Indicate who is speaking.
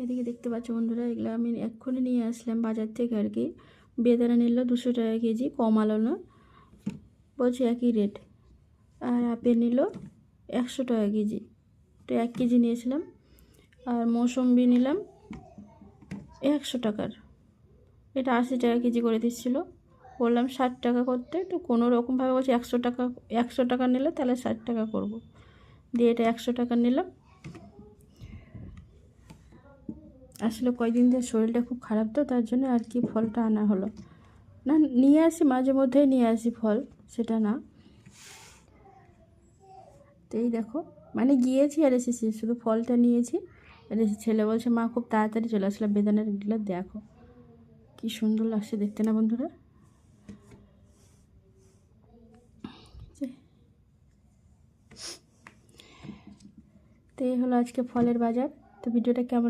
Speaker 1: এদিকে দেখতে পাচ্ছ বন্ধুরা, এগুলো আমি এক্ষুনি নিয়ে আসলাম বাজার থেকে আর কি। বেদানা নিল 200 টাকা কেজি, কম আলো না, বলছি একই রেট। আর আপেল নিল 100 টাকা কেজি, তো 1 কেজি নিয়েছিলাম। আর মৌসম্বি নিলাম 100 টাকার, এটা 80 টাকা কেজি করে দিচ্ছিলো। বললাম 60 টাকা করতে, তো কোনো রকমভাবে বলছি 100 টাকা নিলে তাহলে 60 টাকা করব, দিয়ে এটা 100 টাকা নিলাম। আসলে কয়েকদিন ধরে শরীরটা খুব খারাপ, তো তার জন্য আর কি ফলটা আনা হলো। না, নিয়ে আসি মাঝে মধ্যেই নিয়ে আসি ফল, সেটা না। তো এই দেখো, মানে গিয়েছি আর এসেছি, শুধু ফলটা নিয়েছি আর এসে। ছেলে বলছে মা খুব তাড়াতাড়ি চলে আসলাম, বেদানার এগুলো দেখো কি সুন্দর লাগছে দেখতে না বন্ধুরা। তো এই হলো আজকে ফলের বাজার। তো ভিডিওটা কেমন